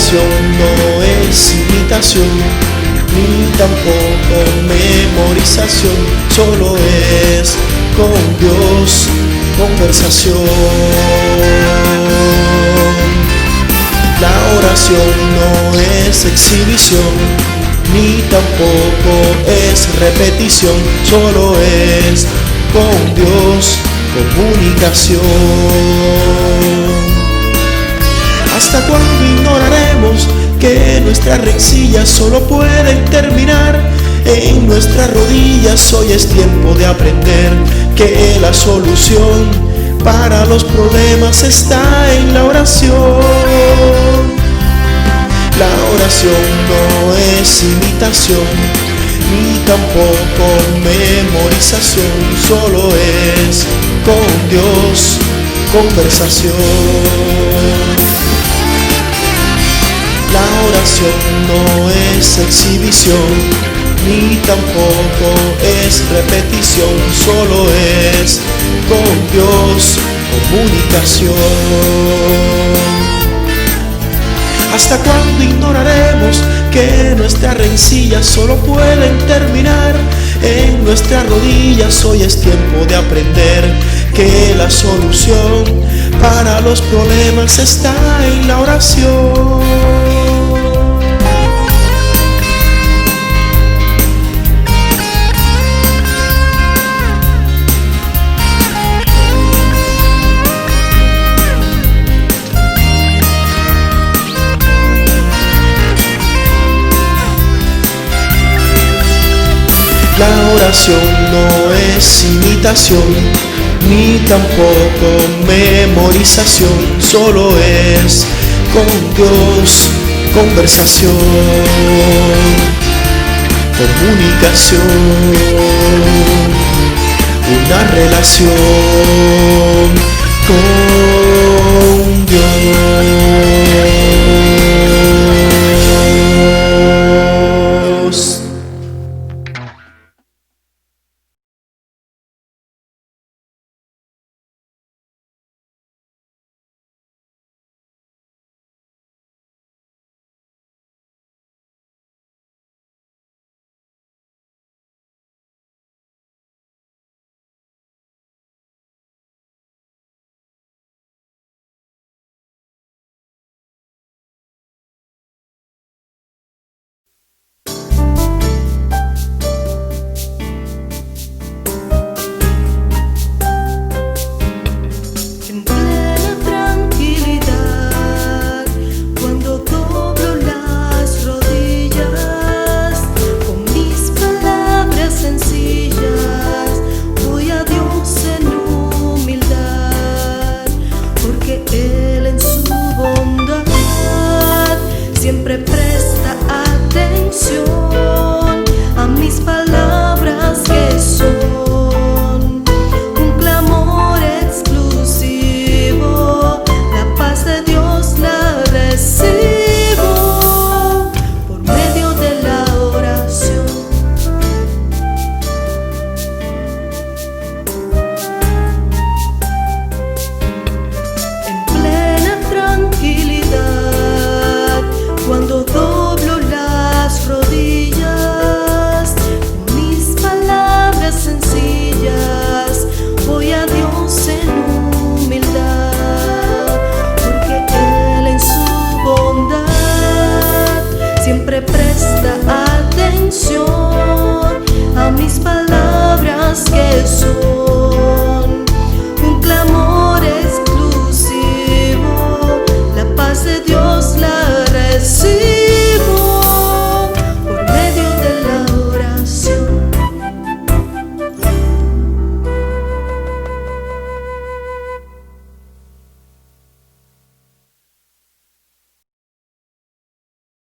oración no es imitación, ni tampoco memorización, solo es con Dios conversación. La oración no es exhibición, ni tampoco es repetición, solo es con Dios comunicación. ¿Hasta cuándo ignoraremos que nuestras rencillas solo pueden terminar en nuestras rodillas? Hoy es tiempo de aprender que la solución para los problemas está en la oración. La oración no es imitación, ni tampoco memorización, solo es con Dios conversación. La oración no es exhibición, ni tampoco es repetición, solo es con Dios comunicación. ¿Hasta cuándo ignoraremos que nuestras rencillas solo pueden terminar en nuestras rodillas? Hoy es tiempo de aprender que la solución para los problemas está en la oración. La oración no es imitación, ni tampoco memorización, solo es con Dios conversación, comunicación, una relación con Dios.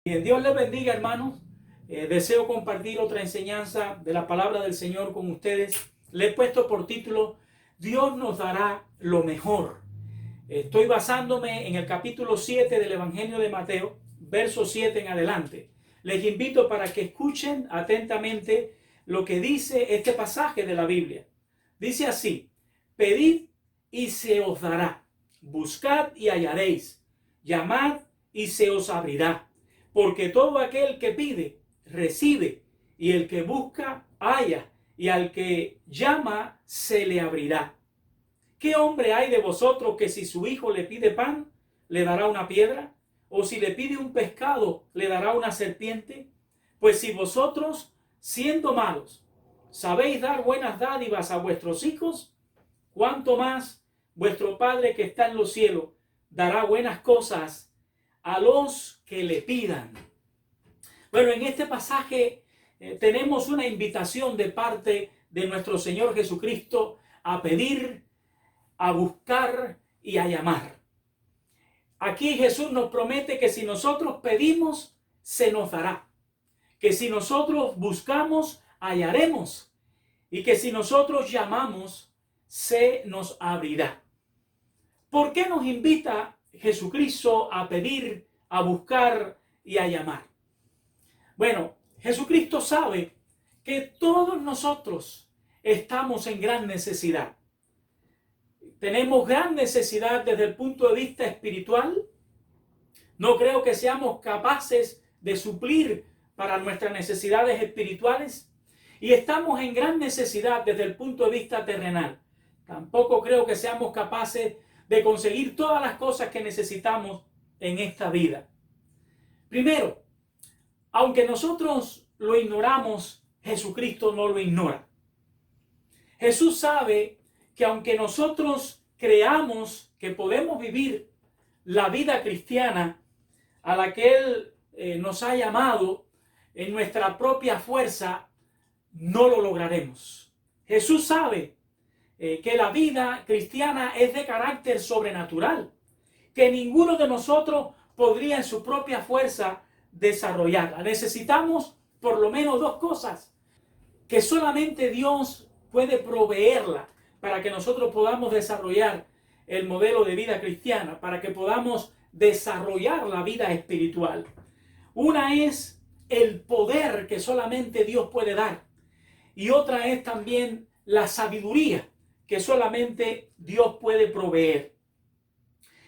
Bien, Dios les bendiga, hermanos. Deseo compartir otra enseñanza de la palabra del Señor con ustedes. Le he puesto por título, Dios nos dará lo mejor. Estoy basándome en el capítulo 7 del Evangelio de Mateo, verso 7 en adelante. Les invito para que escuchen atentamente lo que dice este pasaje de la Biblia. Dice así, pedid y se os dará, buscad y hallaréis, llamad y se os abrirá. Porque todo aquel que pide, recibe, y el que busca, halla, y al que llama, se le abrirá. ¿Qué hombre hay de vosotros que si su hijo le pide pan, le dará una piedra? ¿O si le pide un pescado, le dará una serpiente? Pues si vosotros, siendo malos, sabéis dar buenas dádivas a vuestros hijos, ¿cuánto más vuestro Padre que está en los cielos dará buenas cosas a los que le pidan? Bueno, en este pasaje tenemos una invitación de parte de nuestro Señor Jesucristo a pedir, a buscar y a llamar. Aquí Jesús nos promete que si nosotros pedimos, se nos dará. Que si nosotros buscamos, hallaremos. Y que si nosotros llamamos, se nos abrirá. ¿Por qué nos invita Jesucristo a pedir, a buscar y a llamar? Bueno, Jesucristo sabe que todos nosotros estamos en gran necesidad. Tenemos gran necesidad desde el punto de vista espiritual. No creo que seamos capaces de suplir para nuestras necesidades espirituales. Y estamos en gran necesidad desde el punto de vista terrenal. Tampoco creo que seamos capaces de conseguir todas las cosas que necesitamos en esta vida. Primero, aunque nosotros lo ignoramos, Jesucristo no lo ignora. Jesús sabe que aunque nosotros creamos que podemos vivir la vida cristiana a la que Él nos ha llamado en nuestra propia fuerza, no lo lograremos. Jesús sabe que la vida cristiana es de carácter sobrenatural, que ninguno de nosotros podría en su propia fuerza desarrollarla. Necesitamos por lo menos dos cosas que solamente Dios puede proveerla para que nosotros podamos desarrollar el modelo de vida cristiana, para que podamos desarrollar la vida espiritual. Una es el poder que solamente Dios puede dar, y otra es también la sabiduría que solamente Dios puede proveer.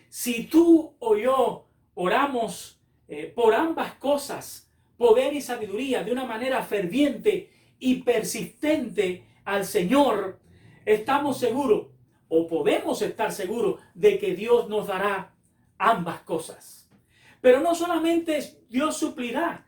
Si tú o yo oramos por ambas cosas, poder y sabiduría, de una manera ferviente y persistente al Señor, estamos seguros, o podemos estar seguros, de que Dios nos dará ambas cosas. Pero no solamente Dios suplirá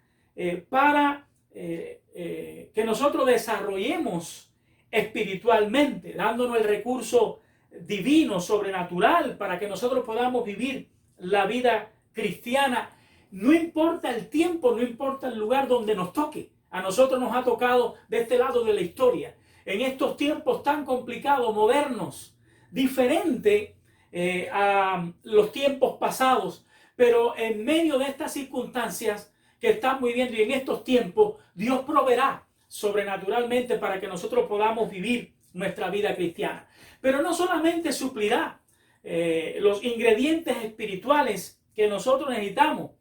para que nosotros desarrollemos espiritualmente, dándonos el recurso divino, sobrenatural, para que nosotros podamos vivir la vida cristiana. No importa el tiempo, no importa el lugar donde nos toque. A nosotros nos ha tocado de este lado de la historia, en estos tiempos tan complicados, modernos, diferente a los tiempos pasados, pero en medio de estas circunstancias que estamos viviendo y en estos tiempos, Dios proveerá sobrenaturalmente para que nosotros podamos vivir nuestra vida cristiana. Pero no solamente suplirá los ingredientes espirituales que nosotros necesitamos.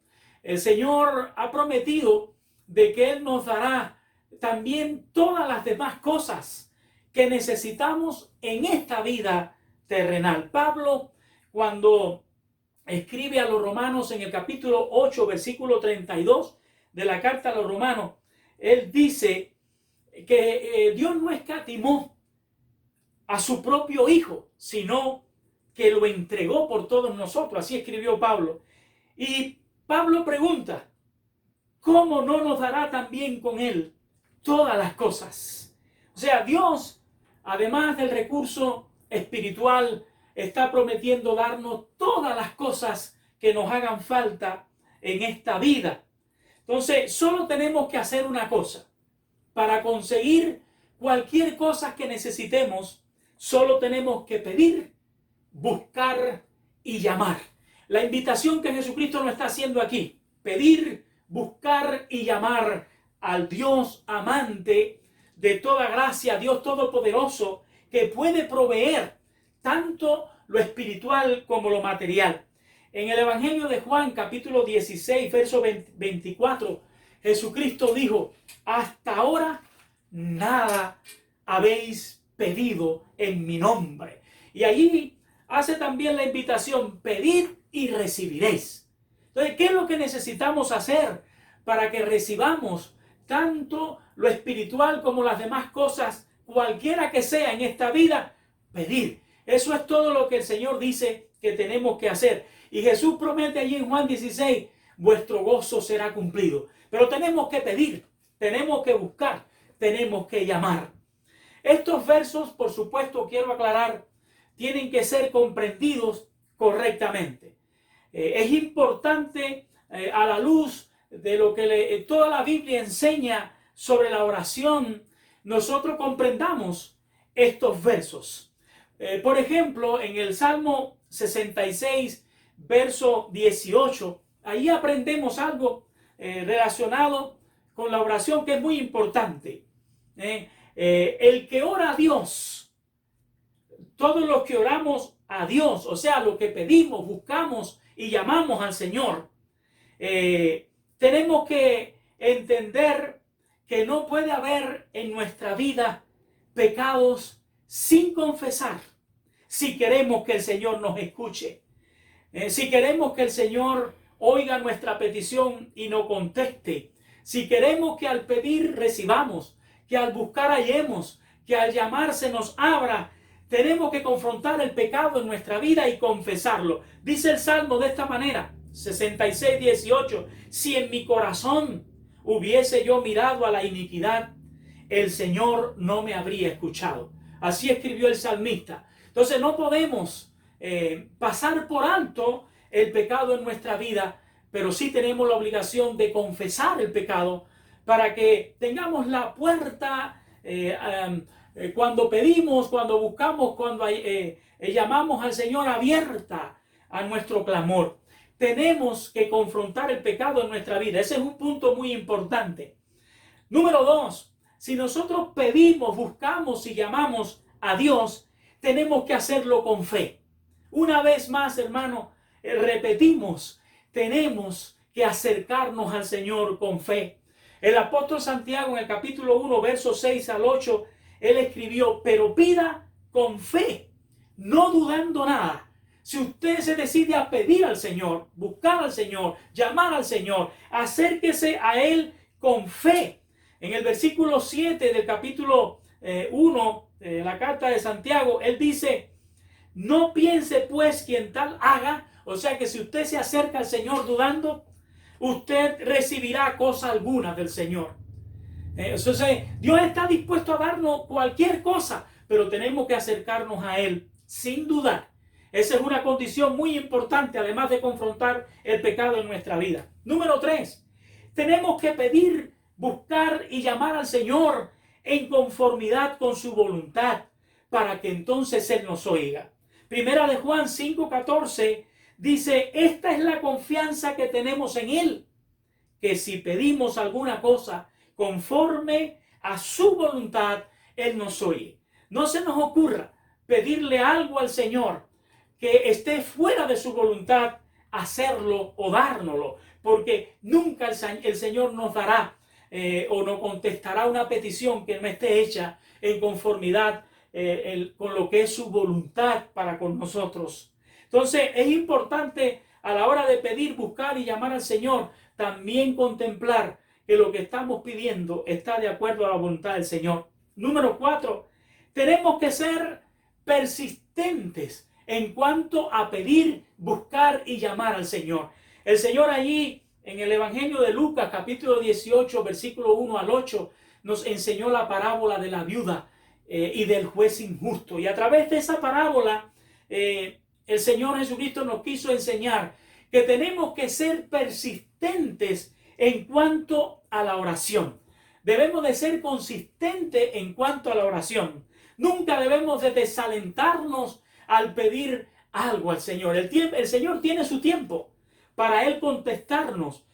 El Señor ha prometido de que Él nos dará también todas las demás cosas que necesitamos en esta vida terrenal. Pablo, cuando escribe a los romanos en el capítulo 8, versículo 32 de la carta a los romanos, él dice que Dios no escatimó a su propio Hijo, sino que lo entregó por todos nosotros. Así escribió Pablo. Y Pablo pregunta, ¿cómo no nos dará también con Él todas las cosas? O sea, Dios, además del recurso espiritual, está prometiendo darnos todas las cosas que nos hagan falta en esta vida. Entonces, solo tenemos que hacer una cosa. Para conseguir cualquier cosa que necesitemos, solo tenemos que pedir, buscar y llamar. La invitación que Jesucristo nos está haciendo aquí, pedir, buscar y llamar al Dios amante de toda gracia, Dios todopoderoso, que puede proveer tanto lo espiritual como lo material. En el Evangelio de Juan, capítulo 16, verso 24, Jesucristo dijo, hasta ahora nada habéis pedido en mi nombre. Y allí hace también la invitación, pedid y recibiréis. Entonces, ¿qué es lo que necesitamos hacer para que recibamos tanto lo espiritual como las demás cosas, cualquiera que sea en esta vida? Pedir. Eso es todo lo que el Señor dice que tenemos que hacer. Y Jesús promete allí en Juan 16, vuestro gozo será cumplido. Pero tenemos que pedir, tenemos que buscar, tenemos que llamar. Estos versos, por supuesto, quiero aclarar, tienen que ser comprendidos correctamente. Es importante a la luz de lo que toda la Biblia enseña sobre la oración, nosotros comprendamos estos versos. Por ejemplo, en el Salmo 66, verso 18, ahí aprendemos algo relacionado con la oración que es muy importante. El que ora a Dios, todos los que oramos a Dios, o sea, lo que pedimos, buscamos y llamamos al Señor, tenemos que entender que no puede haber en nuestra vida pecados sin confesar, si queremos que el Señor nos escuche, si queremos que el Señor oiga nuestra petición y nos conteste, si queremos que al pedir recibamos, que al buscar hallemos, que al llamar se nos abra, tenemos que confrontar el pecado en nuestra vida y confesarlo. Dice el Salmo de esta manera, 66, 18, si en mi corazón hubiese yo mirado a la iniquidad, el Señor no me habría escuchado. Así escribió el salmista. Entonces no podemos pasar por alto el pecado en nuestra vida, pero sí tenemos la obligación de confesar el pecado para que tengamos la puerta cuando pedimos, cuando buscamos, cuando llamamos al Señor abierta a nuestro clamor. Tenemos que confrontar el pecado en nuestra vida. Ese es un punto muy importante. Número 2, si nosotros pedimos, buscamos y llamamos a Dios, tenemos que hacerlo con fe. Una vez más, hermano, repetimos, tenemos que acercarnos al Señor con fe. El apóstol Santiago en el capítulo 1, versos 6 al 8, él escribió, pero pida con fe, no dudando nada. Si usted se decide a pedir al Señor, buscar al Señor, llamar al Señor, acérquese a Él con fe. En el versículo 7 del capítulo 1 de la carta de Santiago, él dice, no piense pues quien tal haga, o sea que si usted se acerca al Señor dudando, usted recibirá cosa alguna del Señor. Entonces, Dios está dispuesto a darnos cualquier cosa, pero tenemos que acercarnos a Él sin dudar. Esa es una condición muy importante, además de confrontar el pecado en nuestra vida. Número 3, tenemos que pedir, buscar y llamar al Señor en conformidad con su voluntad, para que entonces Él nos oiga. Primera de Juan 5:14 dice, esta es la confianza que tenemos en Él, que si pedimos alguna cosa conforme a su voluntad, Él nos oye. No se nos ocurra pedirle algo al Señor que esté fuera de su voluntad, hacerlo o dárnoslo, porque nunca el Señor nos dará o nos contestará una petición que no esté hecha en conformidad con lo que es su voluntad para con nosotros. Entonces es importante a la hora de pedir, buscar y llamar al Señor, también contemplar que lo que estamos pidiendo está de acuerdo a la voluntad del Señor. Número 4, tenemos que ser persistentes en cuanto a pedir, buscar y llamar al Señor. El Señor allí en el Evangelio de Lucas, capítulo 18, versículo 1 al 8, nos enseñó la parábola de la viuda y del juez injusto. Y a través de esa parábola, el Señor Jesucristo nos quiso enseñar que tenemos que ser persistentes en cuanto a la oración. Debemos de ser consistentes en cuanto a la oración. Nunca debemos de desalentarnos al pedir algo al Señor. El Señor tiene su tiempo para Él contestarnos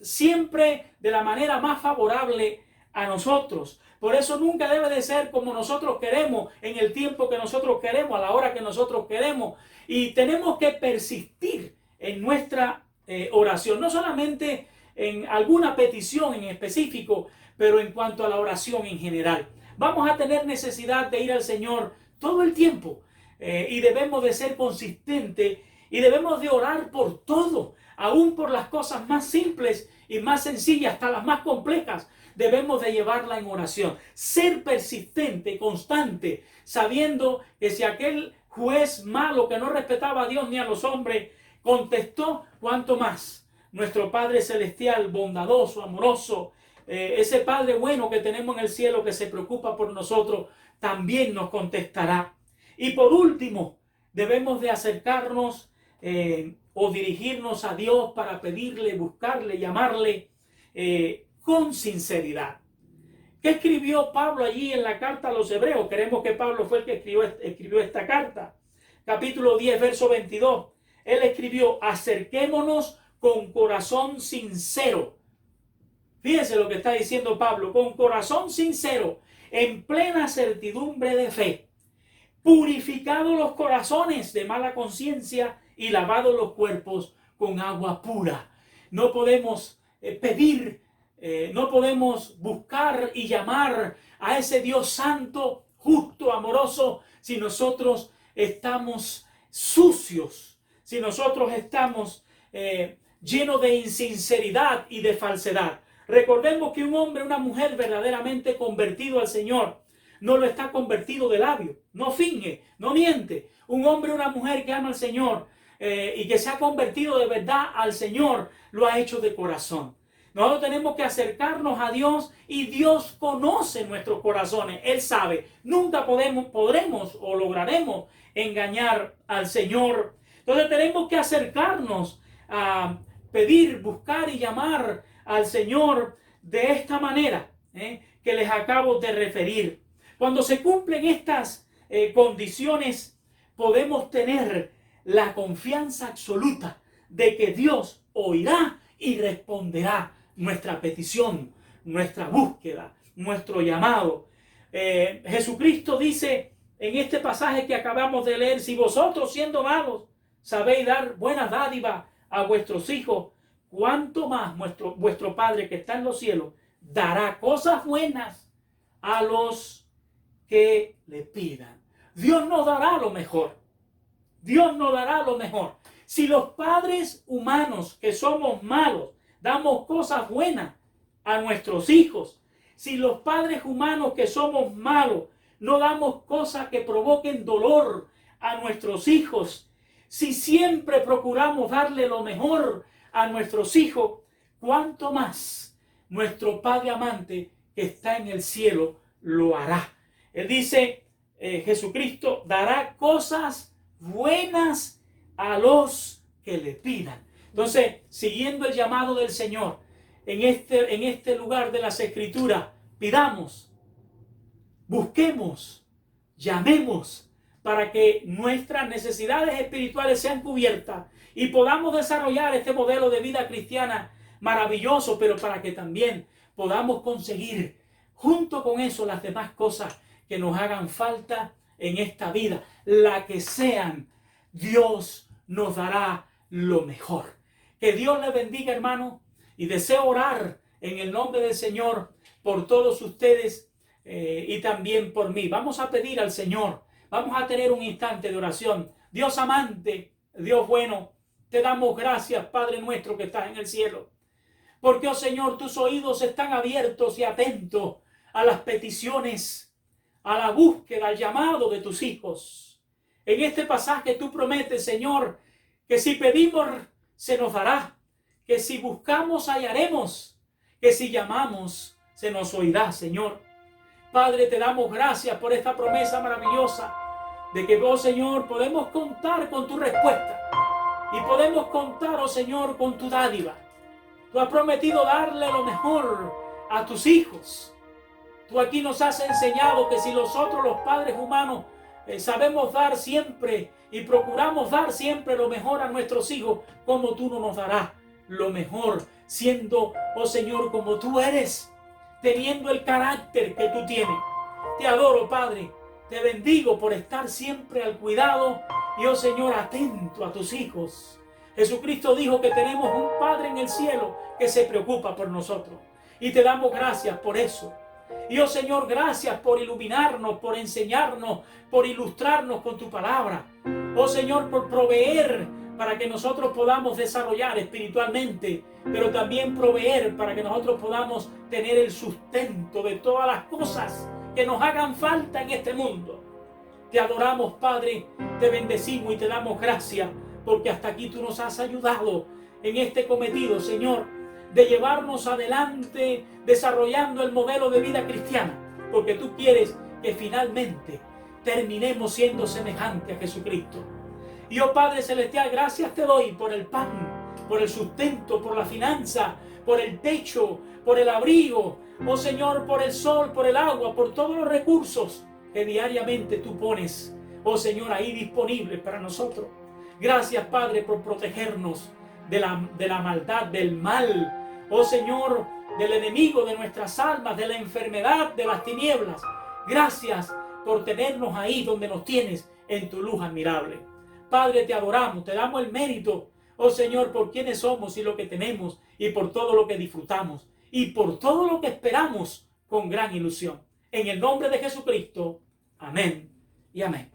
siempre de la manera más favorable a nosotros. Por eso nunca debe de ser como nosotros queremos, en el tiempo que nosotros queremos, a la hora que nosotros queremos. Y tenemos que persistir en nuestra oración, no solamente en alguna petición en específico, pero en cuanto a la oración en general. Vamos a tener necesidad de ir al Señor todo el tiempo y debemos de ser consistentes y debemos de orar por todo. aún por las cosas más simples y más sencillas, hasta las más complejas, debemos de llevarla en oración. Ser persistente, constante, sabiendo que si aquel juez malo que no respetaba a Dios ni a los hombres contestó, cuánto más nuestro Padre Celestial, bondadoso, amoroso, ese Padre bueno que tenemos en el cielo que se preocupa por nosotros, también nos contestará. Y por último, debemos de acercarnos o dirigirnos a Dios para pedirle, buscarle, llamarle con sinceridad. ¿Qué escribió Pablo allí en la carta a los Hebreos? Creemos que Pablo fue el que escribió esta carta. Capítulo 10, verso 22. Él escribió: acerquémonos con corazón sincero. Fíjense lo que está diciendo Pablo: con corazón sincero, en plena certidumbre de fe, purificados los corazones de mala conciencia y lavados los cuerpos con agua pura. No podemos pedir, no podemos buscar y llamar a ese Dios santo, justo, amoroso, si nosotros estamos sucios, si nosotros estamos llenos de insinceridad y de falsedad. Recordemos que un hombre, una mujer verdaderamente convertido al Señor, no lo está convertido de labio, no finge, no miente. Un hombre, una mujer que ama al Señor y que se ha convertido de verdad al Señor, lo ha hecho de corazón. Nosotros tenemos que acercarnos a Dios y Dios conoce nuestros corazones. Él sabe. Nunca podremos o lograremos engañar al Señor. Entonces tenemos que acercarnos a pedir, buscar y llamar al Señor de esta manera que les acabo de referir. Cuando se cumplen estas condiciones, podemos tener la confianza absoluta de que Dios oirá y responderá nuestra petición, nuestra búsqueda, nuestro llamado. Jesucristo dice en este pasaje que acabamos de leer: si vosotros, siendo malos, sabéis dar buenas dádivas a vuestros hijos, cuánto más vuestro Padre que está en los cielos dará cosas buenas a los que le pidan. Dios nos dará lo mejor. Dios nos dará lo mejor. Si los padres humanos que somos malos damos cosas buenas a nuestros hijos, si los padres humanos que somos malos no damos cosas que provoquen dolor a nuestros hijos, si siempre procuramos darle lo mejor a nuestros hijos, cuánto más nuestro Padre amante que está en el cielo lo hará. Él dice, Jesucristo dará cosas buenas a los que le pidan. Entonces, siguiendo el llamado del Señor, en este lugar de las Escrituras, pidamos, busquemos, llamemos, para que nuestras necesidades espirituales sean cubiertas y podamos desarrollar este modelo de vida cristiana maravilloso, pero para que también podamos conseguir junto con eso las demás cosas que nos hagan falta en esta vida, la que sean. Dios nos dará lo mejor. Que Dios le bendiga, hermano, y deseo orar en el nombre del Señor por todos ustedes y también por mí. Vamos a pedir al Señor, vamos a tener un instante de oración. Dios amante, Dios bueno, te damos gracias, Padre nuestro que estás en el cielo, porque, oh Señor, tus oídos están abiertos y atentos a las peticiones, a la búsqueda, al llamado de tus hijos. En este pasaje tú prometes, Señor, que si pedimos se nos dará, que si buscamos hallaremos, que si llamamos se nos oirá, Señor. Padre, te damos gracias por esta promesa maravillosa de que, oh Señor, podemos contar con tu respuesta y podemos contar, oh Señor, con tu dádiva. Tú has prometido darle lo mejor a tus hijos. Tú aquí nos has enseñado que si nosotros, los padres humanos, sabemos dar siempre y procuramos dar siempre lo mejor a nuestros hijos, como tú no nos darás lo mejor, siendo, oh Señor, como tú eres, teniendo el carácter que tú tienes. Te adoro, Padre, te bendigo por estar siempre al cuidado y, oh Señor, atento a tus hijos. Jesucristo dijo que tenemos un Padre en el cielo que se preocupa por nosotros y te damos gracias por eso. Y, oh Señor, gracias por iluminarnos, por enseñarnos, por ilustrarnos con tu palabra. Oh Señor, por proveer para que nosotros podamos desarrollar espiritualmente, pero también proveer para que nosotros podamos tener el sustento de todas las cosas que nos hagan falta en este mundo. Te adoramos, Padre, te bendecimos y te damos gracias, porque hasta aquí tú nos has ayudado en este cometido, Señor, de llevarnos adelante desarrollando el modelo de vida cristiana, porque tú quieres que finalmente terminemos siendo semejantes a Jesucristo. Y oh Padre Celestial, gracias te doy por el pan, por el sustento, por la finanza, por el techo, por el abrigo, oh Señor, por el sol, por el agua, por todos los recursos que diariamente tú pones, oh Señor, ahí disponibles para nosotros. Gracias, Padre, por protegernos de la maldad, del mal, oh Señor, del enemigo de nuestras almas, de la enfermedad, de las tinieblas. Gracias por tenernos ahí donde nos tienes en tu luz admirable. Padre, te adoramos, te damos el mérito, oh Señor, por quienes somos y lo que tenemos, y por todo lo que disfrutamos, y por todo lo que esperamos con gran ilusión. En el nombre de Jesucristo, amén y amén.